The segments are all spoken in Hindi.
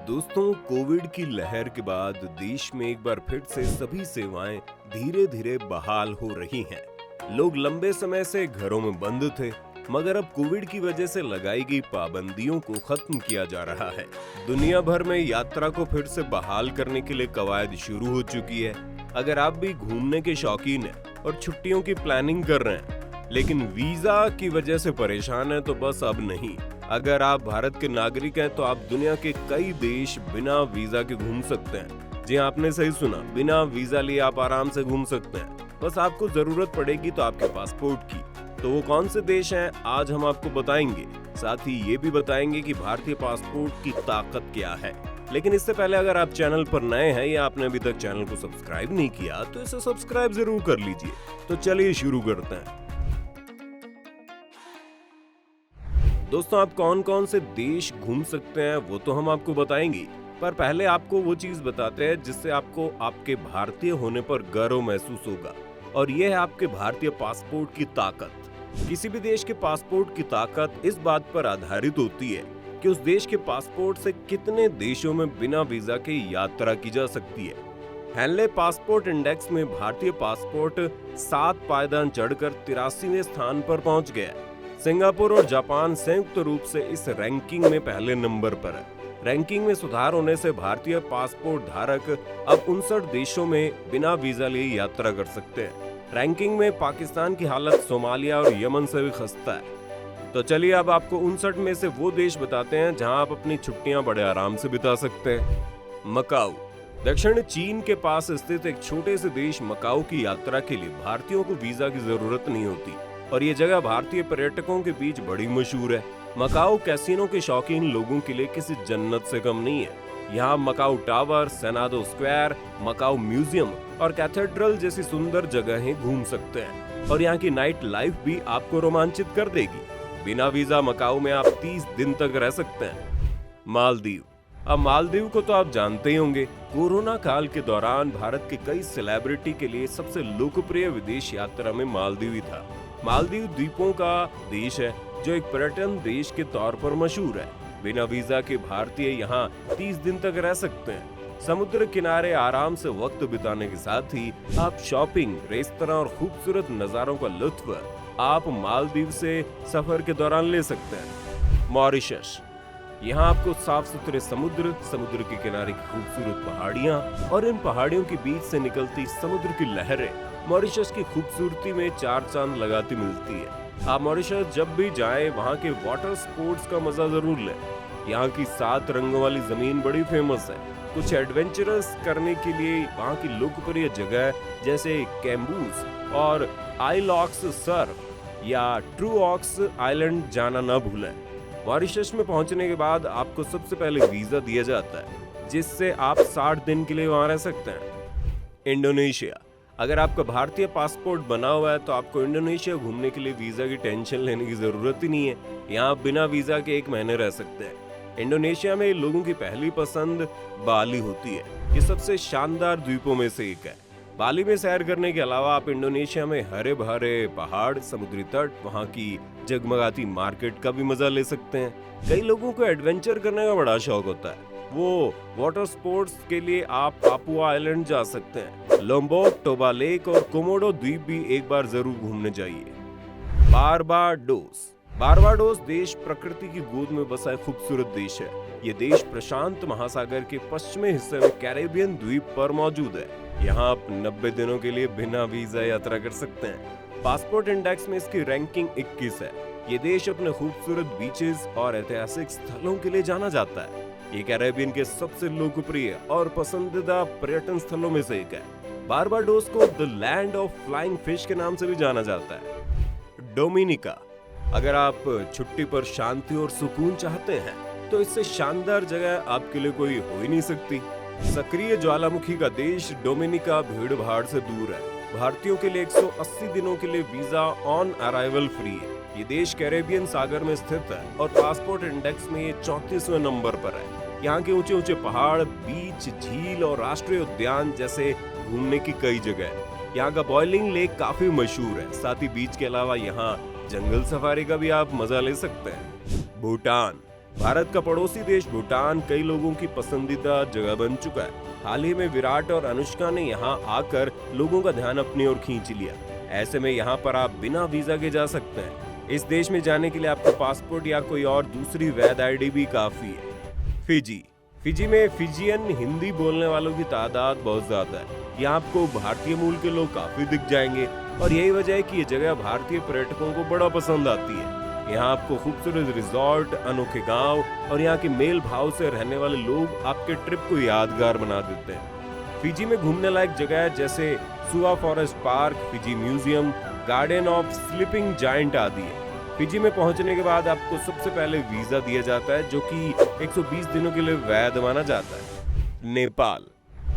दोस्तों, कोविड की लहर के बाद देश में एक बार फिर से सभी सेवाएं धीरे धीरे बहाल हो रही हैं। लोग लंबे समय से घरों में बंद थे, मगर अब कोविड की वजह से लगाई गई पाबंदियों को खत्म किया जा रहा है। दुनिया भर में यात्रा को फिर से बहाल करने के लिए कवायद शुरू हो चुकी है। अगर आप भी घूमने के शौकीन हैं और छुट्टियों की प्लानिंग कर रहे हैं, लेकिन वीजा की वजह से परेशान हैं, तो बस अब नहीं। अगर आप भारत के नागरिक हैं तो आप दुनिया के कई देश बिना वीजा के घूम सकते हैं। जी आपने सही सुना, बिना वीजा लिए आप आराम से घूम सकते हैं। बस आपको जरूरत पड़ेगी तो आपके पासपोर्ट की। तो वो कौन से देश हैं, आज हम आपको बताएंगे। साथ ही ये भी बताएंगे कि भारतीय पासपोर्ट की ताकत क्या है। लेकिन इससे पहले अगर आप चैनल पर नए हैं या आपने अभी तक चैनल को सब्सक्राइब नहीं किया तो इसे सब्सक्राइब जरूर कर लीजिए। तो चलिए शुरू करते हैं। दोस्तों, आप कौन कौन से देश घूम सकते हैं वो तो हम आपको बताएंगे, पर पहले आपको वो चीज बताते हैं जिससे आपको आपके भारतीय होने पर गर्व महसूस होगा, और ये है आपके भारतीय पासपोर्ट की ताकत। किसी भी देश के पासपोर्ट की ताकत इस बात पर आधारित होती है कि उस देश के पासपोर्ट से कितने देशों में बिना वीजा के यात्रा की जा सकती है। हेनले पासपोर्ट इंडेक्स में भारतीय पासपोर्ट 7 पायदान चढ़कर 83वें स्थान पर पहुंच गया है। सिंगापुर और जापान संयुक्त रूप से इस रैंकिंग में पहले नंबर पर है। रैंकिंग में सुधार होने से भारतीय पासपोर्ट धारक अब 59 देशों में बिना वीजा लिए यात्रा कर सकते हैं। रैंकिंग में पाकिस्तान की हालत सोमालिया और यमन से भी खस्ता है। तो चलिए अब आपको 59 में से वो देश बताते हैं जहां आप अपनी छुट्टियां बड़े आराम से बिता सकते हैं। मकाऊ। दक्षिण चीन के पास स्थित एक छोटे से देश मकाऊ की यात्रा के लिए भारतीयों को वीजा की जरूरत नहीं होती, और ये जगह भारतीय पर्यटकों के बीच बड़ी मशहूर है। मकाऊ कैसीनो के शौकीन लोगों के लिए किसी जन्नत से कम नहीं है। यहाँ Macau tower, Senado square, Macau museum और कैथेड्रल जैसी सुंदर जगहें घूम सकते हैं, और यहाँ की नाइट लाइफ भी आपको रोमांचित कर देगी। बिना वीजा मकाऊ में आप 30 दिन तक रह सकते हैं। मालदीव। अब मालदीव को तो आप जानते ही होंगे। कोरोना काल के दौरान भारत के कई सेलिब्रिटी के लिए सबसे लोकप्रिय विदेश यात्रा में मालदीव ही था। मालदीव द्वीपों का देश है जो एक पर्यटन देश के तौर पर मशहूर है। बिना वीजा के भारतीय यहाँ 30 दिन तक रह सकते हैं। समुद्र किनारे आराम से वक्त बिताने के साथ ही आप शॉपिंग, रेस्तरां और खूबसूरत नजारों का लुत्फ आप मालदीव से सफर के दौरान ले सकते हैं। मॉरिशस। यहाँ आपको साफ सुथरे समुद्र के किनारे की खूबसूरत पहाड़ियाँ और इन पहाड़ियों के बीच से निकलती समुद्र की लहरें मॉरिशस की खूबसूरती में 4 चांद लगाती मिलती है। आप मॉरिशस जब भी जाएं, वहाँ के वाटर स्पोर्ट्स का मजा जरूर लें। यहाँ की 7 रंगों वाली जमीन बड़ी फेमस है। कुछ एडवेंचरस करने के लिए वहाँ की लोकप्रिय जगह जैसे कैम्बूस और आइलॉक्स सर्फ या ट्रू ऑक्स आइलैंड जाना न भूलें। मॉरिशस में पहुंचने के बाद आपको सबसे पहले वीजा दिया जाता है, जिससे आप 60 दिन के लिए वहां रह सकते हैं। इंडोनेशिया। अगर आपका भारतीय पासपोर्ट बना हुआ है तो आपको इंडोनेशिया घूमने के लिए वीजा की टेंशन लेने की जरूरत ही नहीं है। यहाँ आप बिना वीजा के 1 महीने रह सकते हैं। इंडोनेशिया में लोगों की पहली पसंद बाली होती है। ये सबसे शानदार द्वीपों में से एक है। बाली में सैर करने के अलावा आप इंडोनेशिया में हरे भरे पहाड़, समुद्री तट, वहाँ की जगमगाती मार्केट का भी मजा ले सकते हैं। कई लोगों को एडवेंचर करने का बड़ा शौक होता है। वो वाटर स्पोर्ट्स के लिए आप पापुआ आइलैंड जा सकते हैं। लोम्बोक, टोबा लेक और कोमोडो द्वीप भी एक बार जरूर घूमने जाइए। बारबाडोस। बारबाडोस देश प्रकृति की गोद में बसा एक खूबसूरत देश है। ये देश प्रशांत महासागर के पश्चिमी हिस्से में कैरेबियन द्वीप पर मौजूद है। यहाँ आप 90 दिनों के लिए बिना वीजा यात्रा कर सकते हैं। पासपोर्ट इंडेक्स में इसकी रैंकिंग 21 है। ये देश अपने खूबसूरत बीचेस और ऐतिहासिक स्थलों के लिए जाना जाता है। ये कैरेबियन के सबसे लोकप्रिय और पसंदीदा पर्यटन स्थलों में से एक है। बारबाडोस को the land of flying fish के नाम से भी जाना जाता है। डोमिनिका। अगर आप छुट्टी पर शांति और सुकून चाहते हैं तो इससे शानदार जगह आपके लिए कोई हो ही नहीं सकती। सक्रिय ज्वालामुखी का देश डोमिनिका भीड़ भाड़ से दूर है। भारतीयों के लिए 180 दिनों के लिए वीजा ऑन अराइवल फ्री है। ये देश कैरेबियन सागर में स्थित है और पासपोर्ट इंडेक्स में ये 34वें नंबर पर है। यहाँ के ऊंचे ऊंचे पहाड़, बीच, झील और राष्ट्रीय उद्यान जैसे घूमने की कई जगह है। यहाँ का बॉइलिंग लेक काफी मशहूर है। साथ ही बीच के अलावा यहाँ जंगल सफारी का भी आप मजा ले सकते हैं। भूटान। भारत का पड़ोसी देश भूटान कई लोगों की पसंदीदा जगह बन चुका है। हाल ही में विराट और अनुष्का ने यहाँ आकर लोगों का ध्यान अपनी ओर खींच लिया। ऐसे में यहाँ पर आप बिना वीजा के जा सकते हैं। इस देश में जाने के लिए आपको पासपोर्ट या कोई और दूसरी वैध आईडी भी काफी है। फिजी में फिजियन हिंदी बोलने वालों की तादाद बहुत ज्यादा है। यहाँ आपको भारतीय मूल के लोग काफी दिख जाएंगे और यही वजह है कि ये जगह भारतीय पर्यटकों को बड़ा पसंद आती है। यहाँ आपको खूबसूरत रिजॉर्ट, अनोखे गांव और यहाँ के मेल भाव से रहने वाले लोग आपके ट्रिप को यादगार बना देते हैं। फिजी में घूमने लायक जगह है जैसे Suva forest park, Fiji museum, garden of sleeping giant आदि है। फिजी में पहुंचने के बाद आपको सबसे पहले वीजा दिया जाता है जो कि 120 दिनों के लिए वैध माना जाता है। नेपाल,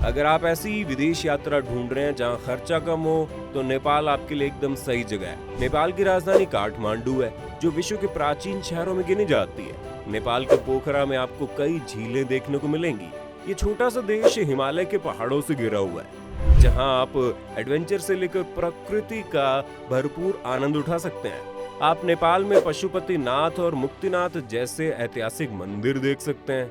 अगर आप ऐसी विदेश यात्रा ढूंढ रहे हैं जहां खर्चा कम हो तो नेपाल आपके लिए एकदम सही जगह है। नेपाल की राजधानी काठमांडू है जो विश्व के प्राचीन शहरों में गिनी जाती है। नेपाल के पोखरा में आपको कई झीलें देखने को मिलेंगी। ये छोटा सा देश हिमालय के पहाड़ों से घिरा हुआ है जहां आप एडवेंचर से लेकर प्रकृति का भरपूर आनंद उठा सकते हैं। आप नेपाल में पशुपतिनाथ और मुक्तिनाथ जैसे ऐतिहासिक मंदिर देख सकते हैं।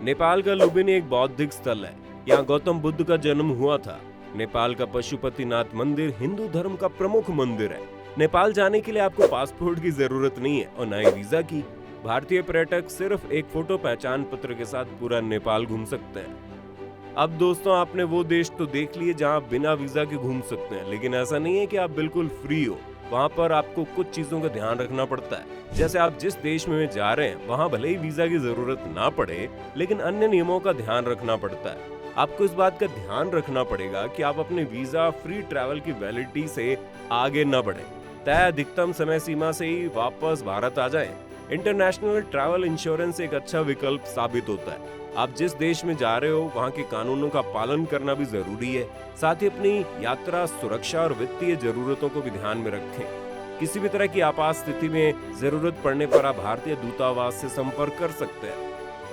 नेपाल का लुम्बिनी एक बौद्धिक स्थल है। यहाँ गौतम बुद्ध का जन्म हुआ था। नेपाल का पशुपतिनाथ मंदिर हिंदू धर्म का प्रमुख मंदिर है। नेपाल जाने के लिए आपको पासपोर्ट की जरूरत नहीं है और न ही वीजा की। भारतीय पर्यटक सिर्फ एक फोटो पहचान पत्र के साथ पूरा नेपाल घूम सकते हैं। अब दोस्तों, आपने वो देश तो देख लिए जहाँ आप बिना वीजा के घूम सकते हैं, लेकिन ऐसा नहीं है कि आप बिल्कुल फ्री हो। वहाँ पर आपको कुछ चीजों का ध्यान रखना पड़ता है। जैसे आप जिस देश में जा रहे हैं वहाँ भले ही वीजा की जरूरत ना पड़े, लेकिन अन्य नियमों का ध्यान रखना पड़ता है। आपको इस बात का ध्यान रखना पड़ेगा कि आप अपने वीजा फ्री ट्रैवल की वैलिडिटी से आगे न बढ़े। तय अधिकतम समय सीमा से ही वापस भारत आ जाएं। इंटरनेशनल ट्रैवल इंश्योरेंस एक अच्छा विकल्प साबित होता है। आप जिस देश में जा रहे हो वहाँ के कानूनों का पालन करना भी जरूरी है। साथ ही अपनी यात्रा सुरक्षा और वित्तीय जरूरतों को भी ध्यान में रखें। किसी भी तरह की आपात स्थिति में जरूरत पड़ने पर आप भारतीय दूतावास से संपर्क कर सकते हैं।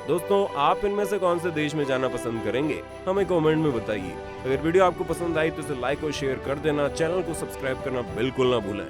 दोस्तों, आप इनमें से कौन से देश में जाना पसंद करेंगे, हमें कमेंट में बताइए। अगर वीडियो आपको पसंद आई तो इसे लाइक और शेयर कर देना। चैनल को सब्सक्राइब करना बिल्कुल ना भूलें।